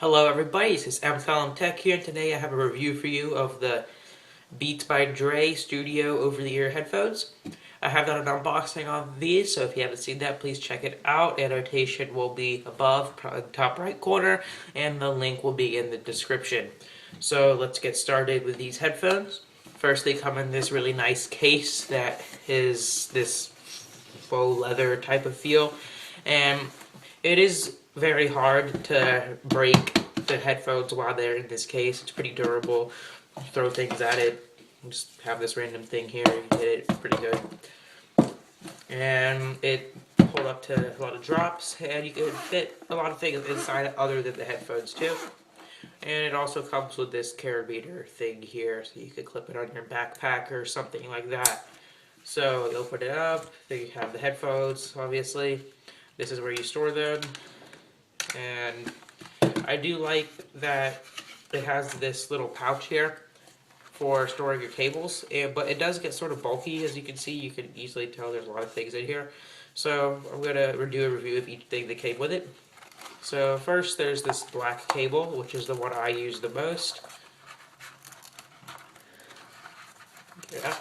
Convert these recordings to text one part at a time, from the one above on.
Hello everybody, this is MCollum Tech here, and today I have a review for you of the Beats by Dre Studio over-the-ear headphones. I have done an unboxing on these, so if you haven't seen that, please check it out. Annotation will be above, probably the top right corner, and the link will be in the description. So let's get started with these headphones. First, they come in this really nice case that is this faux leather type of feel, and it is very hard to break the headphones while they're in this case. It's pretty durable. Throw things at it. Just have this random thing here. You hit it pretty good. And it hold up to a lot of drops, and you can fit a lot of things inside it other than the headphones too. And it also comes with this carabiner thing here, so you could clip it on your backpack or something like that. So you open it up, then you have the headphones, obviously. This is where you store them. And I do like that it has this little pouch here for storing your cables, but it does get sort of bulky. As you can see, you can easily tell there's a lot of things in here. So I'm going to do a review of each thing that came with it. So first there's this black cable, which is the one I use the most. Yeah.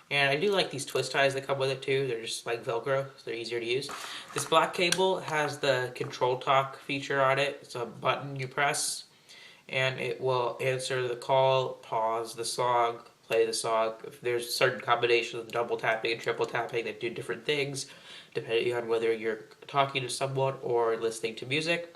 And I do like these twist ties that come with it too. They're just like Velcro, so they're easier to use. This black cable has the control talk feature on it. It's a button you press, and it will answer the call, pause the song, play the song. If there's certain combinations of double tapping and triple tapping that do different things, depending on whether you're talking to someone or listening to music.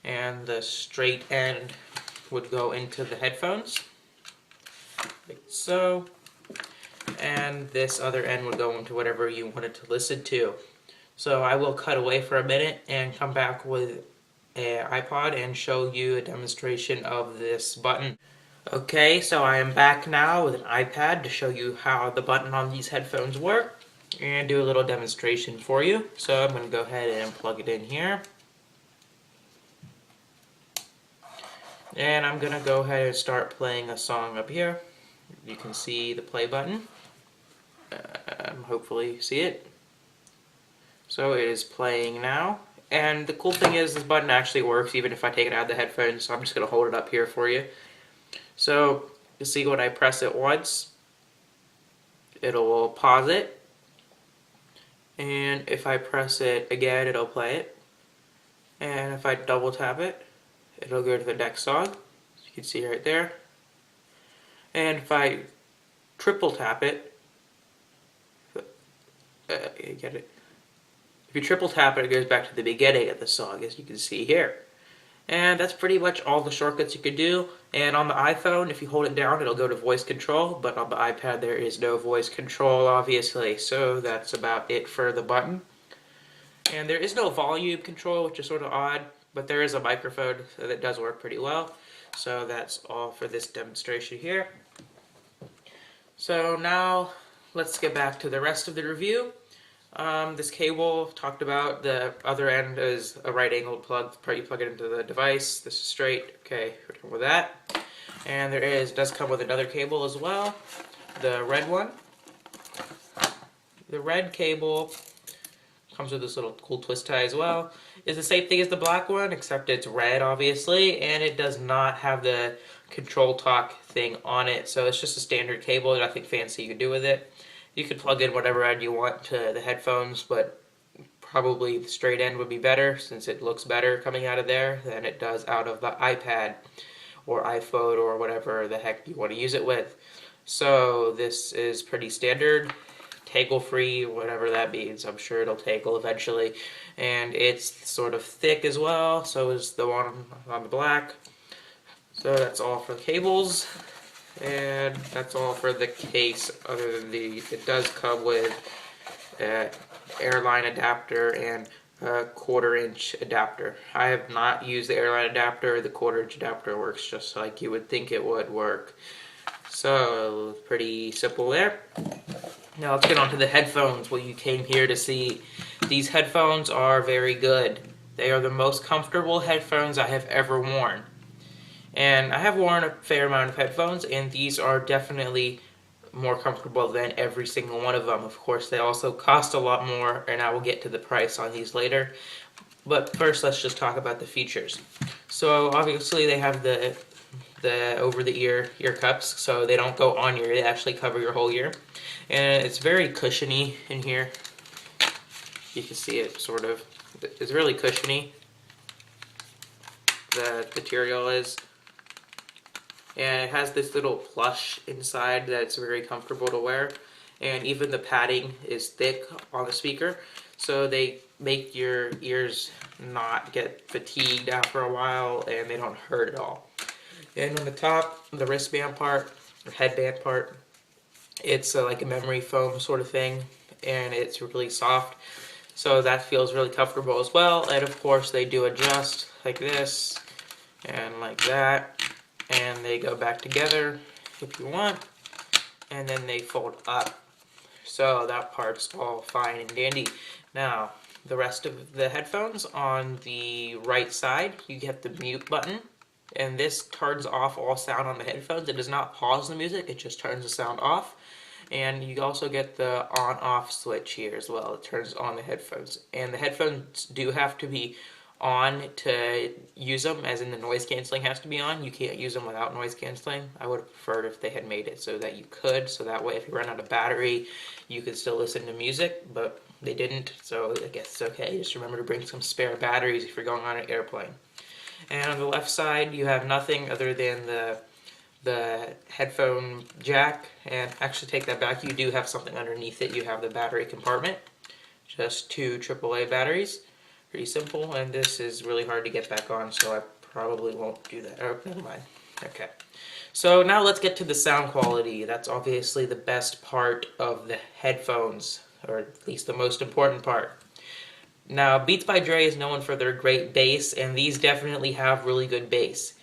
And the straight end would go into the headphones, like so. And this other end would go into whatever you wanted to listen to. So I will cut away for a minute and come back with an iPod and show you a demonstration of this button. Okay, so I am back now with an iPad to show you how the button on these headphones work and do a little demonstration for you. So I'm going to go ahead and plug it in here. And I'm going to go ahead and start playing a song up here. You can see the play button. Hopefully you see it. So it is playing now. And the cool thing is this button actually works even if I take it out of the headphones. So I'm just going to hold it up here for you. So you see when I press it once, it'll pause it. And if I press it again, it'll play it. And if I double tap it, it'll go to the next song. As you can see right there. And if I triple tap it, you get it. If you triple tap it, it goes back to the beginning of the song, as you can see here. And that's pretty much all the shortcuts you can do. And on the iPhone, if you hold it down, it'll go to voice control. But on the iPad, there is no voice control, obviously. So that's about it for the button. And there is no volume control, which is sort of odd. But there is a microphone that does work pretty well. So that's all for this demonstration here. So now let's get back to the rest of the review. This cable, talked about, the other end is a right angled plug. You plug it into the device. This is straight. Okay, we're done with that. And does come with another cable as well, the red one. The red cable comes with this little cool twist tie as well. It's the same thing as the black one, except it's red, obviously, and it does not have the control talk thing on it. So it's just a standard cable, nothing fancy you can do with it. You could plug in whatever end you want to the headphones, but probably the straight end would be better since it looks better coming out of there than it does out of the iPad or iPhone or whatever the heck you want to use it with. So this is pretty standard, tangle-free, whatever that means. I'm sure it'll tangle eventually. And it's sort of thick as well, so is the one on the black. So that's all for the cables. And that's all for the case, other than it does come with an airline adapter and a 1/4-inch adapter. I have not used the airline adapter. The 1/4-inch adapter works just like you would think it would work. So, pretty simple there. Now let's get on to the headphones, what you came here to see. These headphones are very good. They are the most comfortable headphones I have ever worn. And I have worn a fair amount of headphones, and these are definitely more comfortable than every single one of them. Of course, they also cost a lot more, and I will get to the price on these later. But first, let's just talk about the features. So obviously they have the over the ear cups, so they don't go on your ear, they actually cover your whole ear. And it's very cushiony in here. You can see it sort of. It's really cushiony, the material is. And it has this little plush inside that's very comfortable to wear. And even the padding is thick on the speaker, so they make your ears not get fatigued after a while, and they don't hurt at all. And on the top, the wristband part, or headband part, it's like a memory foam sort of thing, and it's really soft, so that feels really comfortable as well. And of course they do adjust like this and like that, and they go back together if you want, and then they fold up. So that part's all fine and dandy. Now, the rest of the headphones, on the right side, you get the mute button, and this turns off all sound on the headphones. It does not pause the music, it just turns the sound off. And you also get the on-off switch here as well. It turns on the headphones. And the headphones do have to be on to use them, as in the noise canceling has to be on. You can't use them without noise canceling. I would have preferred if they had made it so that you could, so that way if you run out of battery, you could still listen to music, but they didn't, so I guess it's okay. Just remember to bring some spare batteries if you're going on an airplane. And on the left side, you have nothing other than the headphone jack. And actually, take that back, you do have something underneath it. You have the battery compartment, just 2 AAA batteries. Pretty simple, and this is really hard to get back on, so I probably won't do that. Oh, never mind. Okay. So now let's get to the sound quality. That's obviously the best part of the headphones, or at least the most important part. Now, Beats by Dre is known for their great bass, and these definitely have really good bass.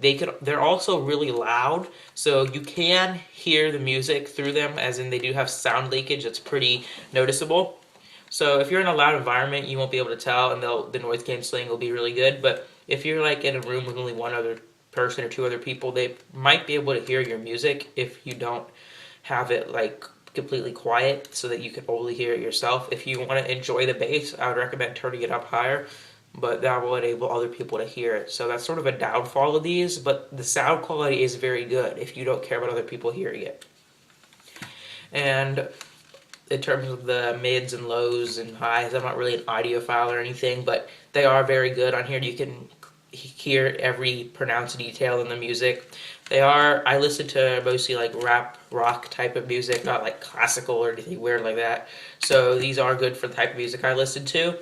They're also really loud, so you can hear the music through them, as in they do have sound leakage that's pretty noticeable. So if you're in a loud environment, you won't be able to tell, and the noise canceling will be really good. But if you're like in a room with only one other person or 2 other people, they might be able to hear your music if you don't have it like completely quiet, so that you can only hear it yourself. If you want to enjoy the bass, I would recommend turning it up higher, but that will enable other people to hear it. So that's sort of a downfall of these, but the sound quality is very good if you don't care about other people hearing it. And in terms of the mids and lows and highs, I'm not really an audiophile or anything, but they are very good on here. You can hear every pronounced detail in the music. I listen to mostly like rap, rock type of music, not like classical or anything weird like that. So these are good for the type of music I listen to,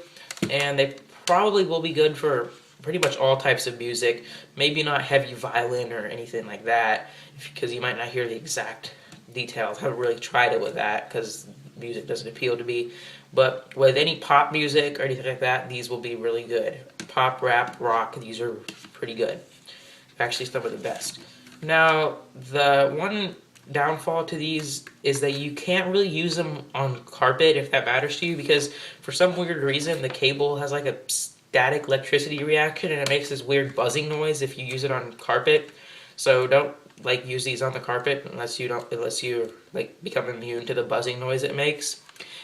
and they probably will be good for pretty much all types of music. Maybe not heavy violin or anything like that, because you might not hear the exact details. I haven't really tried it with that, because music doesn't appeal to me. But with any pop music or anything like that, these will be really good. Pop, rap, rock, these are pretty good. Actually, some of the best. Now, the one downfall to these is that you can't really use them on carpet if that matters to you, because for some weird reason the cable has like a static electricity reaction, and it makes this weird buzzing noise if you use it on carpet. So don't like use these on the carpet unless you like become immune to the buzzing noise it makes.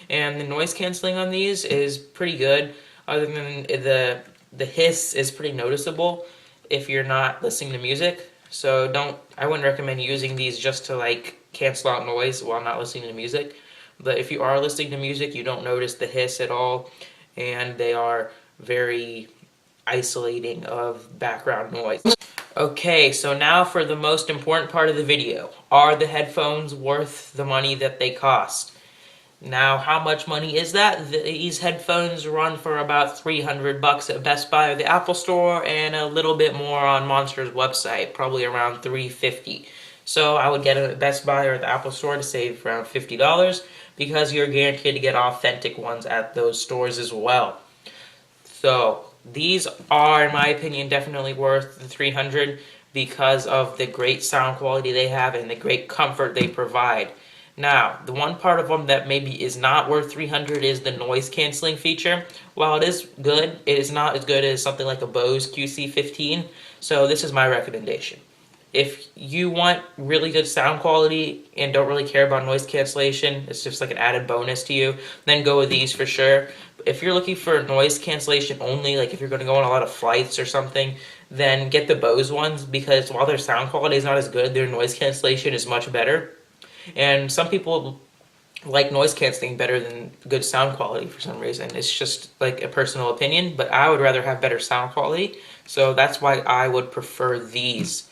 And the noise canceling on these is pretty good, other than the hiss is pretty noticeable if you're not listening to music. So I wouldn't recommend using these just to like cancel out noise while not listening to music. But if you are listening to music, you don't notice the hiss at all, and they are very isolating of background noise. Okay, so now for the most important part of the video. Are the headphones worth the money that they cost? Now, how much money is that? These headphones run for about $300 at Best Buy or the Apple Store, and a little bit more on Monster's website, probably around $350. So I would get them at Best Buy or the Apple Store to save around $50, because you're guaranteed to get authentic ones at those stores as well. So these are, in my opinion, definitely worth the $300 because of the great sound quality they have and the great comfort they provide. Now, the one part of them that maybe is not worth $300 is the noise canceling feature. While it is good, it is not as good as something like a Bose QC15. So this is my recommendation. If you want really good sound quality and don't really care about noise cancellation, it's just like an added bonus to you, then go with these for sure. If you're looking for noise cancellation only, like if you're going to go on a lot of flights or something, then get the Bose ones, because while their sound quality is not as good, their noise cancellation is much better. And some people like noise canceling better than good sound quality for some reason. It's just like a personal opinion, but I would rather have better sound quality. So that's why I would prefer these.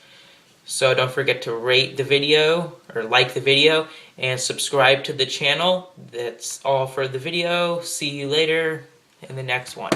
So don't forget to rate the video or like the video and subscribe to the channel. That's all for the video. See you later in the next one.